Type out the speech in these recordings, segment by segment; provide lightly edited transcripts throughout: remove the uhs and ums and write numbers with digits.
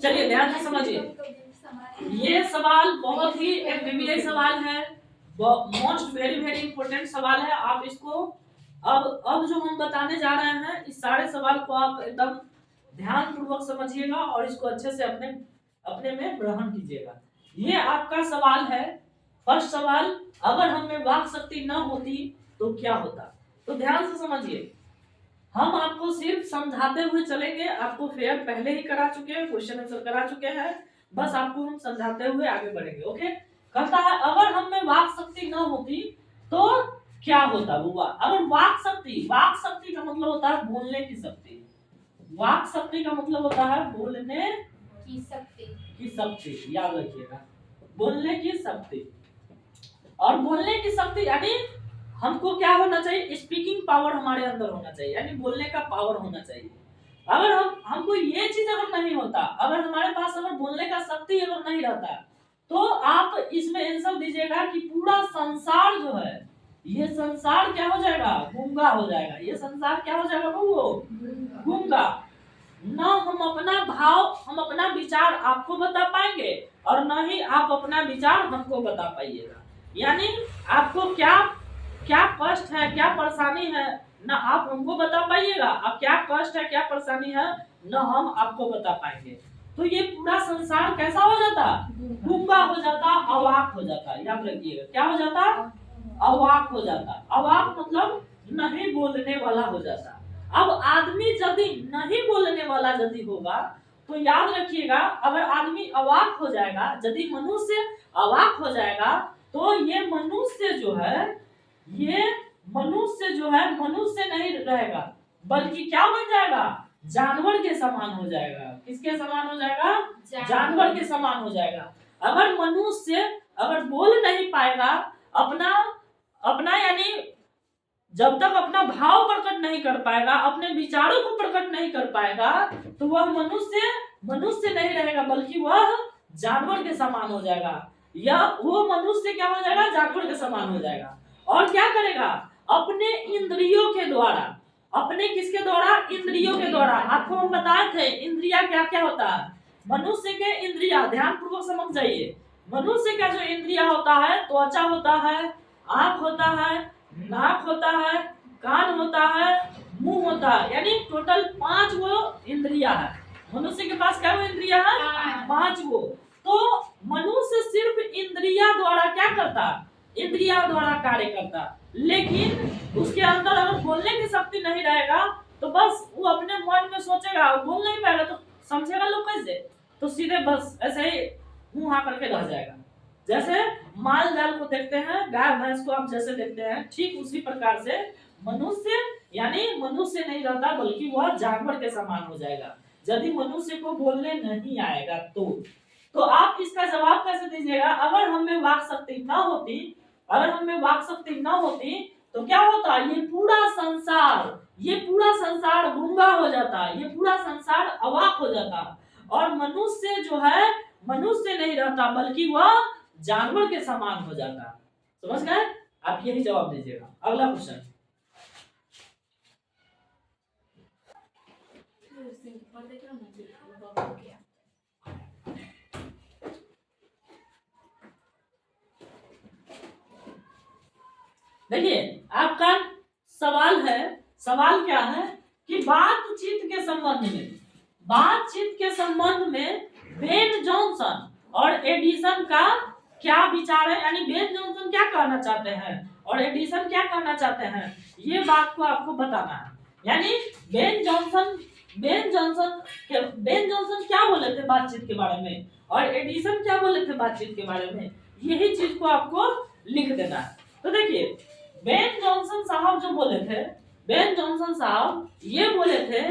चलिए ध्यान से समझिए, ये सवाल बहुत ही एमबीबीएस सवाल है, मोस्ट वेरी वेरी इंपॉर्टेंट सवाल है। आप इसको अब जो हम बताने जा रहे हैं, इस सारे सवाल को आप एकदम ध्यान पूर्वक समझिएगा और इसको अच्छे से अपने में ग्रहण कीजिएगा। ये आपका सवाल है, फर्स्ट सवाल, अगर हम में वाक शक्ति न होती तो क्या होता। तो ध्यान से समझिए, हम आपको सिर्फ समझाते हुए चलेंगे। आपको फेयर पहले ही करा चुके हैं, क्वेश्चन आंसर करा चुके हैं, बस आपको हम समझाते हुए आगे बढ़ेंगे। ओके, कहता है अगर हम में वाक शक्ति न होती तो क्या होता बुआ। अगर वाक शक्ति का मतलब होता है बोलने की शक्ति। वाक शक्ति का मतलब होता है बोलने की शक्ति, याद रखिएगा, बोलने की शक्ति। और बोलने की शक्ति यानी हमको क्या होना चाहिए, स्पीकिंग पावर हमारे अंदर होना चाहिए, यानी बोलने का पावर होना चाहिए। अगर हमको ये चीज अगर नहीं होता, अगर हमारे पास अगर बोलने का शक्ति अगर नहीं रहता, तो आप इसमें आंसर दीजिएगा कि पूरा संसार जो है, ये संसार क्या हो जाएगा, गूंगा हो जाएगा। ये संसार क्या हो जाएगा गूंगा। ना हम अपना भाव, हम अपना विचार आपको बता पाएंगे और ना ही आप अपना विचार हमको बता पाइएगा। यानी आपको क्या कष्ट है, क्या परेशानी है, ना आप हमको बता पाइएगा, अब क्या कष्ट है, क्या परेशानी है, ना हम आपको बता पाएंगे। तो ये पूरा संसार कैसा हो जाता, गूंगा हो जाता, अवाक हो जाता। याद रखिएगा, क्या हो जाता, अवाक हो जाता। अवाक मतलब नहीं बोलने वाला हो जाता। अब आदमी यदि नहीं बोलने वाला यदि होगा तो याद रखिएगा, अगर आदमी अवाक हो जाएगा, यदि मनुष्य अवाक हो जाएगा, तो ये मनुष्य जो है मनुष्य नहीं रहेगा, बल्कि क्या बन जाएगा, जानवर के समान हो जाएगा। किसके समान हो जाएगा, जानवर के समान हो जाएगा। अगर मनुष्य अगर बोल नहीं पाएगा, अपना यानी जब तक अपना भाव प्रकट नहीं कर पाएगा, अपने विचारों को प्रकट नहीं कर पाएगा, तो वह मनुष्य नहीं रहेगा, बल्कि वह जानवर के समान हो जाएगा। या वो मनुष्य क्या हो जाएगा, जानवर के समान हो जाएगा। और क्या करेगा, अपने इंद्रियों के द्वारा, अपने किसके द्वारा, इंद्रियों के द्वारा। आपको हम बताए थे इंद्रिया क्या क्या होता है। मनुष्य के इंद्रिया, ध्यान पूर्वक समझ जाइए, मनुष्य का जो इंद्रिया होता है, त्वचा होता है, आंख होता है, नाक होता है, कान होता है, मुंह होता है, यानी टोटल 5 वो इंद्रिया है। मनुष्य के पास क्या वो इंद्रिया है, 5 वो। तो मनुष्य सिर्फ इंद्रिया द्वारा क्या करता, इंद्रिया द्वारा कार्य करता। लेकिन उसके अंदर अगर बोलने की शक्ति नहीं रहेगा, तो बस वो अपने मन में सोचेगा, बोल नहीं पाएगा, तो समझेगा लोग कैसे, तो सीधे बस ऐसे ही मुंह हाँ करके रह जाएगा। जैसे माल जाल को देखते हैं, गाय भैंस को आप जैसे देखते हैं, ठीक उसी प्रकार से मनुष्य यानी मनुष्य नहीं रहता, बल्कि वह जानवर के समान हो जाएगा, यदि मनुष्य को बोलने नहीं आएगा तो आप इसका जवाब कैसे दीजिएगा, अगर हमें वाक शक्ति न होती, अगर हमें वाक शक्ति न होती तो क्या होता, ये पूरा संसार गूंगा हो जाता, ये पूरा संसार अवाक हो जाता, और मनुष्य जो है मनुष्य नहीं रहता, बल्कि वह जानवर के समान हो जाता। समझ गए, आप यही जवाब दीजिएगा। अगला क्वेश्चन, देखिए आपका सवाल है, सवाल क्या है कि बातचीत के संबंध में बेन जॉनसन और एडिसन का क्या विचार है, यानी बेन जॉनसन क्या कहना चाहते हैं और एडिसन क्या कहना चाहते हैं, ये बात को आपको बताना है। यानी बेन जॉनसन क्या बोले थे बातचीत के बारे में और एडिसन क्या बोले थे बातचीत के बारे में, यही चीज को आपको लिख देना है। तो देखिए बेन जॉनसन साहब जो बोले थे, बेन जॉनसन साहब ये बोले थे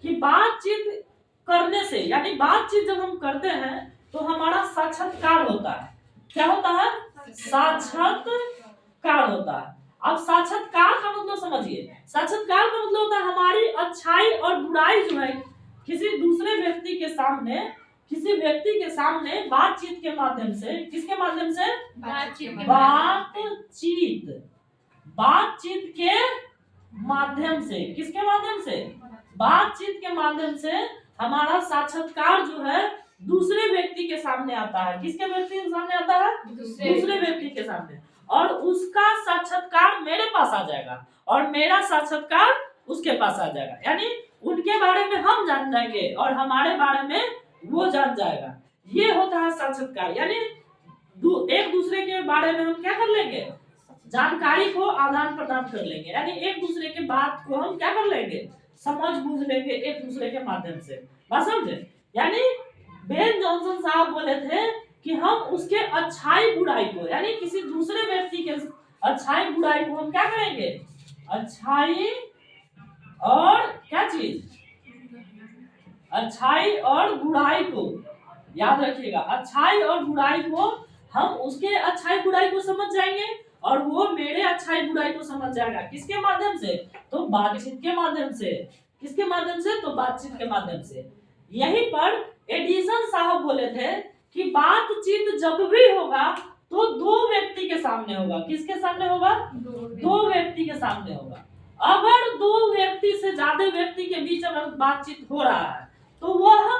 कि बातचीत करने से, यानी बातचीत जब हम करते हैं तो हमारा साक्षात्कार होता है। क्या होता है, साक्षात्कार होता है। अब साक्षात्कार का मतलब समझिए, साक्षात्कार का मतलब होता है हमारी अच्छाई और बुराई जो है किसी दूसरे व्यक्ति के सामने, किसी व्यक्ति के सामने बातचीत के माध्यम से, किसके माध्यम से, बातचीत के माध्यम से, किसके माध्यम से, बातचीत के माध्यम से हमारा साक्षात्कार जो है दूसरे व्यक्ति के सामने आता है। किसके व्यक्ति के सामने आता है, दूसरे व्यक्ति के सामने, और उसका साक्षात्कार मेरे पास आ जाएगा और मेरा साक्षात्कार उसके पास आ जाएगा। यानी उनके बारे में हम जान जाएंगे और हमारे बारे में वो जान जाएगा। ये होता है साक्षात्कार। यानी एक दूसरे के बारे में हम क्या कर लेंगे, जानकारी को आदान प्रदान कर लेंगे। यानी एक दूसरे के बात को हम क्या कर लेंगे, समझ बूझ लेंगे एक दूसरे के माध्यम से। बात समझे। यानी बेन जॉनसन साहब बोले थे कि हम उसके अच्छाई बुराई को, यानी किसी दूसरे व्यक्ति के अच्छाई बुराई को हम क्या करेंगे, अच्छाई और क्या चीज, अच्छाई और बुराई को याद रखिएगा। अच्छाई और बुराई को हम उसके अच्छाई बुराई को समझ जाएंगे और वो मेरे अच्छाई बुराई को समझ जाएगा। किसके माध्यम से, तो बातचीत के माध्यम से। किसके माध्यम से, तो बातचीत के माध्यम से। यहीं पर एडिसन साहब बोले थे कि बातचीत जब भी होगा तो दो व्यक्ति के सामने होगा। किसके सामने होगा, दो व्यक्ति के सामने होगा। अगर दो व्यक्ति से ज्यादा व्यक्ति के बीच अगर बातचीत हो रहा है तो वह,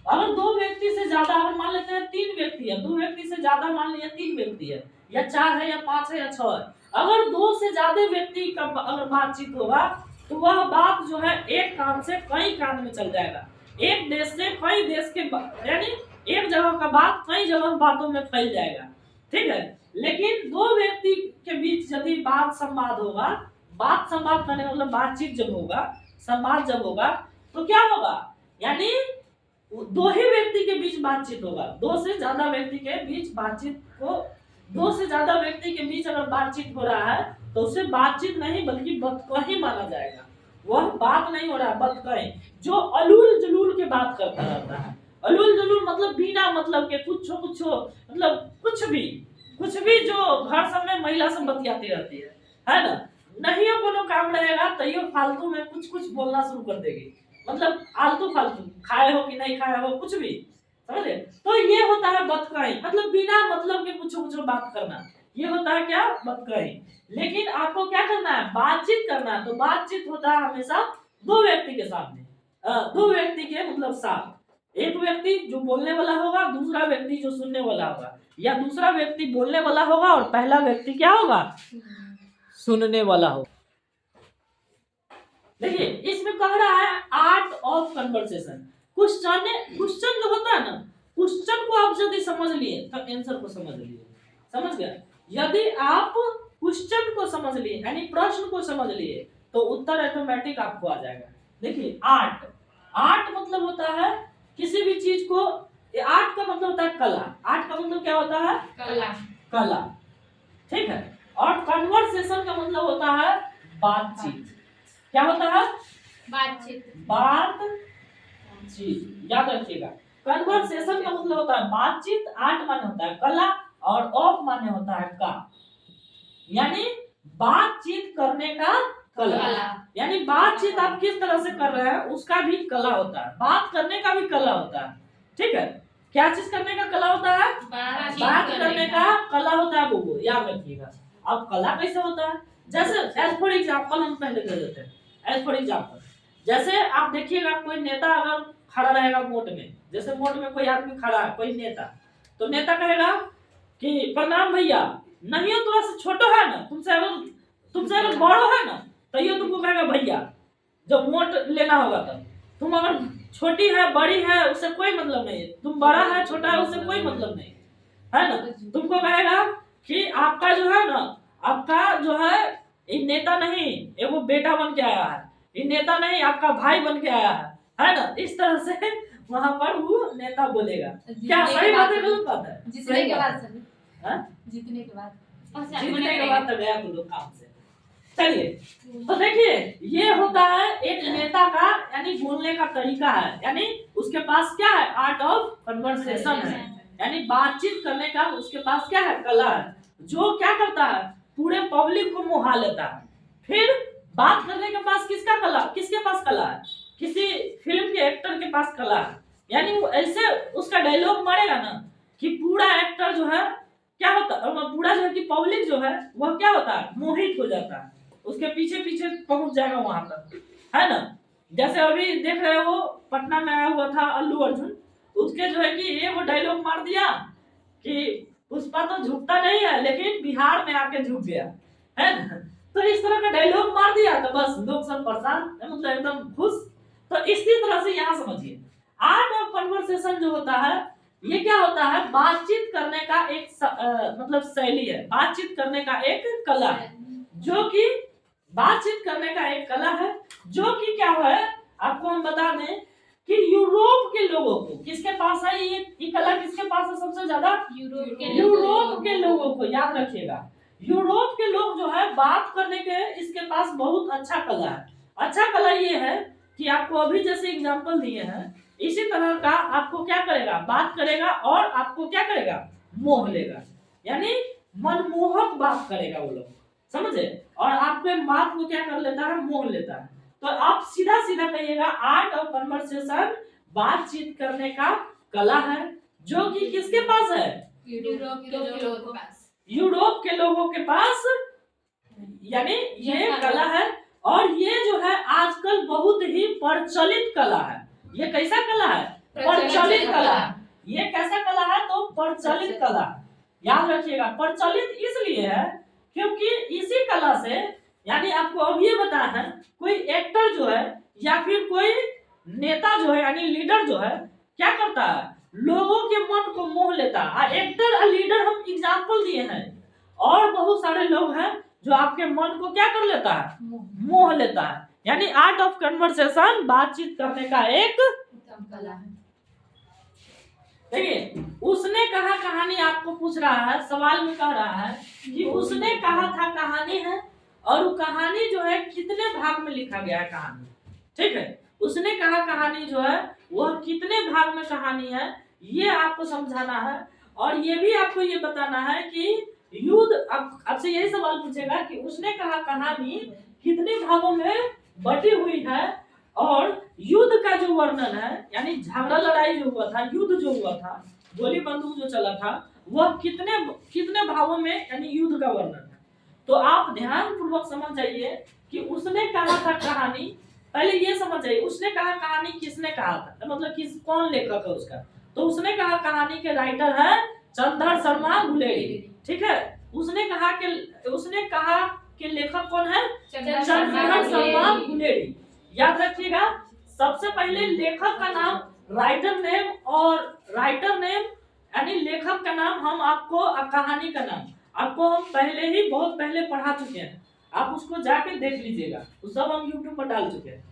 अगर दो व्यक्ति से ज्यादा, अगर मान लेते हैं 3 व्यक्ति है, 2 व्यक्ति से ज्यादा मान लिया 3 व्यक्ति है, या 4 है, या 5 है, या 6 है, अगर 2 से ज्यादा व्यक्ति का अगर बातचीत होगा तो वह बात जो है एक कान से कई कान में चल जाएगा। एक देश से कई देश के, यानी एक जगह का बात कई जगह बातों में फैल जाएगा। ठीक है। लेकिन दो व्यक्ति के बीच यदि बात संवाद होगा, बात संवाद करने का मतलब बातचीत जब होगा, संवाद जब होगा तो क्या होगा, यानी दो ही व्यक्ति के बीच बातचीत होगा। 2 से ज्यादा व्यक्ति के बीच बातचीत को, 2 से ज्यादा व्यक्ति के बीच अगर बातचीत हो रहा है तो उसे बातचीत नहीं बल्कि बतकही माना जाएगा। वह बात नहीं हो रहा है, बतकही, जो अलूल जलूल के बात करता रहता है। अलूल जलूल मतलब बिना मतलब के, कुछ मतलब कुछ भी जो घर सब में महिला सब बतियाती रहती है ना, नहीं हो कोनो काम रहेगा तो ये फालतू में कुछ बोलना शुरू कर देगी। मतलब आलतू फालतू, खाए हो कि नहीं खाए हो, कुछ भी, समझे। तो ये होता है बतकही, मतलब बिना मतलब के कुछ बात करना, ये होता है क्या, बतकही। लेकिन आपको क्या करना है, बातचीत करना है। तो बातचीत होता है हमेशा दो व्यक्ति के सामने, दो व्यक्ति के मतलब साथ। एक व्यक्ति जो बोलने वाला होगा, दूसरा व्यक्ति जो सुनने वाला होगा, या दूसरा व्यक्ति बोलने वाला होगा और पहला व्यक्ति क्या होगा, सुनने वाला होगा। देखिए इसमें कह रहा है आर्ट ऑफ कन्वर्सेशन। क्वेश्चन जो होता है ना, क्वेश्चन को आप यदि समझ लिए तो आंसर को समझ लिए, समझ गया। यदि आप क्वेश्चन को समझ लिए, यानी प्रश्न को समझ लिए, तो उत्तर ऑटोमेटिक आपको आ जाएगा। देखिए आर्ट मतलब होता है किसी भी चीज को, आर्ट का मतलब होता है कला। आर्ट का मतलब क्या होता है, कला। ठीक है। और कन्वर्सेशन का मतलब होता है बातचीत। क्या होता है, बातचीत। याद रखिएगा, कन्वर्सेशन का मतलब होता है बातचीत, आर्ट माने होता है कला, और ऑफ माने होता है का, यानी बातचीत करने का कला। यानी बातचीत आप किस तरह से कर रहे हैं उसका भी कला होता है, बात करने का भी कला होता है। ठीक है। क्या चीज करने का कला होता है, बात करने का कला होता है, वो याद रखिएगा। अब कला कैसे होता है, जैसे एज फॉर एग्जाम्पल हम पहले कर देते हैं। एज फॉर एग्जाम्पल, जैसे आप देखिएगा कोई नेता अगर खड़ा रहेगा वोट में, जैसे वोट में कोई आदमी खड़ा है, कोई नेता, तो नेता कहेगा कि प्रणाम भैया, नहीं हो थोड़ा सा छोटो है ना, तुमसे अगर बड़ो है ना तो ये तुमको कहेगा भैया, जब वोट लेना होगा तब। तुम अगर छोटी है बड़ी है उससे कोई मतलब नहीं है, तुम बड़ा है छोटा है उससे कोई मतलब नहीं है ना। तुमको कहेगा कि आपका जो है ना, आपका जो है ये नेता नहीं, ये वो बेटा बन के आया है, ये नेता नहीं आपका भाई बन के आया है ना। इस तरह से वहां पर वो नेता बोलेगा। क्या सही बात है, गलत बात है? जीतने के बाद जीतने के बाद तो गया तुम लोग काम से। चलिए, तो देखिए ये होता है एक नेता का, यानी बोलने का तरीका है, यानी उसके पास क्या है, आर्ट ऑफ कन्वर्सेशन है, यानी बातचीत करने का उसके पास क्या है, कला है, जो क्या करता है पूरे पब्लिक को मोहा लेता है। फिर बात करने के पास किसके पास कला है, किसी फिल्म के एक्टर के पास कला है, यानी वो ऐसे उसका डायलॉग मारेगा ना कि पूरा एक्टर जो है क्या होता है, पूरा जो है कि पब्लिक जो है वह क्या होता है, मोहित हो जाता है उसके पीछे पीछे पहुंच जाएगा वहां तक, है ना। जैसे अभी देख रहे हो पटना में आया हुआ था अल्लू अर्जुन, उसके जो है कि ये वो डायलॉग मार दिया कि पुष्पा तो झुकता नहीं है लेकिन बिहार में आके झुक गया, है ना। तो इस तरह का डायलॉग मार दिया तो बस लोग सब परेशान, मतलब एकदम खुश। तो इसी तरह से यहाँ समझिए आर्ट ऑफ कन्वर्सेशन जो होता है ये क्या होता है, बातचीत करने का एक मतलब शैली है, बातचीत करने का एक कला है, जो कि बातचीत करने का एक कला है, जो कि क्या है आपको हम बता दें कि यूरोप के लोगों को, किसके पास है ये कला, किसके पास है सबसे ज्यादा, यूरोप के लोगों को। याद रखिएगा यूरोप के लोग जो है बात करने के इसके पास बहुत अच्छा कला है। अच्छा कला ये है कि आपको अभी जैसे एग्जांपल दिए हैं इसी तरह का आपको क्या करेगा, बात करेगा और आपको क्या करेगा, मोह लेगा, यानी मनमोहक बात करेगा वो लोग, समझे। और आपके बात को क्या कर लेता है, मोह लेता है। तो आप सीधा सीधा कहिएगा आर्ट ऑफ कन्वर्सेशन बातचीत करने का कला है, जो कि किसके पास है, यूरोप के लोगों के पास, यूरोप के लोगों के पास, यानी ये कला है। और ये जो है आजकल बहुत ही प्रचलित कला है। ये कैसा कला है, प्रचलित कला। ये कैसा कला है, तो प्रचलित कला। याद रखिएगा प्रचलित इसलिए है क्योंकि इसी कला से, यानी आपको अब ये बता है कोई एक्टर जो है या फिर कोई नेता जो है यानी लीडर जो है क्या करता है, लोगों के मन को मोह लेता है। एक्टर और लीडर हम एग्जाम्पल दिए हैं, और बहुत सारे लोग हैं जो आपके मन को क्या कर लेता है, मोह लेता है। यानी आर्ट ऑफ कन्वर्सेशन बातचीत करने का एक कला है। देखिए उसने कहा कहानी आपको पूछ रहा है, सवाल में कह रहा है कि उसने कहा था कहानी है, और वो कहानी जो है कितने भाग में लिखा गया है कहानी, ठीक है। उसने कहा कहानी जो है वह कितने भाग में कहानी है ये आपको समझाना है। और ये भी आपको ये बताना है कि युद्ध, आपसे यही सवाल पूछेगा कि उसने कहा कहानी कितने भागों में बटी हुई है, और युद्ध का जो वर्णन है यानी झगड़ा लड़ाई जो हुआ था, युद्ध जो हुआ था, गोली बंदूक जो चला था, वह कितने भागों में यानी युद्ध का वर्णन है। तो आप ध्यान पूर्वक समझ जाइए कि उसने कहा था कहानी, पहले ये समझ जाइए उसने कहा कहानी किसने कहा था, मतलब किस कौन लेखक है उसका। तो उसने कहा कहानी के राइटर है चंद्र शर्मा गुलेरी, ठीक है। उसने कहा कि लेखक कौन है, चंद्र शर्मा गुलेरी। याद रखिएगा सबसे पहले लेखक का नाम, राइटर नेम यानी लेखक का नाम हम आपको, कहानी का नाम आपको हम पहले ही बहुत पहले पढ़ा चुके हैं, आप उसको जाके देख लीजिएगा, उस सब हम YouTube पर डाल चुके हैं।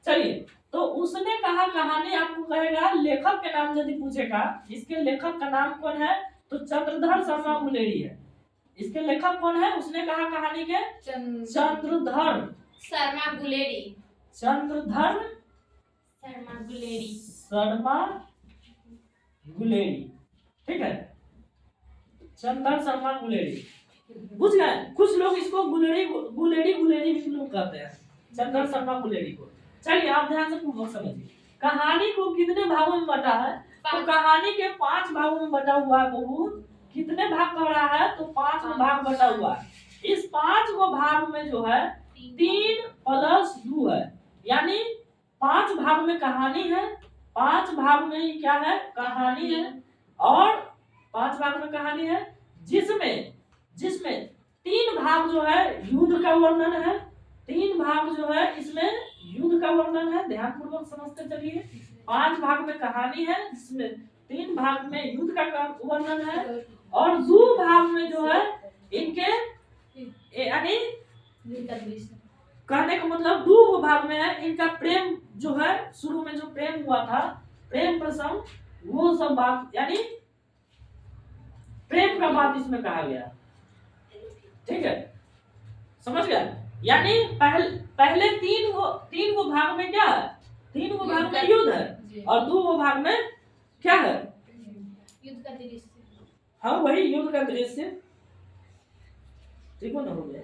चलिए तो उसने कहा कहानी आपको कहेगा, लेखक के नाम यदि पूछेगा इसके लेखक का नाम कौन है, तो चंद्रधर शर्मा गुलेरी है। इसके लेखक कौन है, उसने कहा कहानी के चंद्रधर शर्मा गुलेरी, चंद्रधर शर्मा गुलेरी, शर्मा गुलेरी, ठीक है। चंद्र शर्मा गुलेरी, बुझ गए। कुछ लोग इसको गुलेरी भी लोग कहते हैं, चंद्र शर्मा गुलेरी को। चलिए आप ध्यान से पूर्वक समझिए कहानी को कितने भागों में बटा है, तो कहानी के 5 भागों में बटा हुआ है। बहुत कितने भाग कह रहा है, तो 5 भाग बटा हुआ है। इस 5 को भाग में जो है 3 + 2 है, यानी 5 भाग में कहानी है, 5 भाग में क्या है, कहानी है, और 5 भाग में कहानी है जिसमें 3 भाग जो है युद्ध का वर्णन है, 3 भाग जो है इसमें युद्ध का वर्णन है। ध्यान पूर्वक समझते चलिए 5 भाग में कहानी है जिसमें 3 भाग में युद्ध का वर्णन है, और 2 भाग में जो है इनके यानी कहने का मतलब 2 भाग में है इनका प्रेम जो है, शुरू में जो प्रेम हुआ था, प्रेम प्रसंग, वो सब बात यानी प्रेम का बात इसमें कहा गया, ठीक है, समझ गए। यानी पहले 3 गो भाग में क्या है, 3 गो भाग में युद्ध है, और 2 गो भाग में क्या है, युद्ध का दृश्य। हाँ वही युद्ध का दृश्य, ठीक हो ना, हो गया।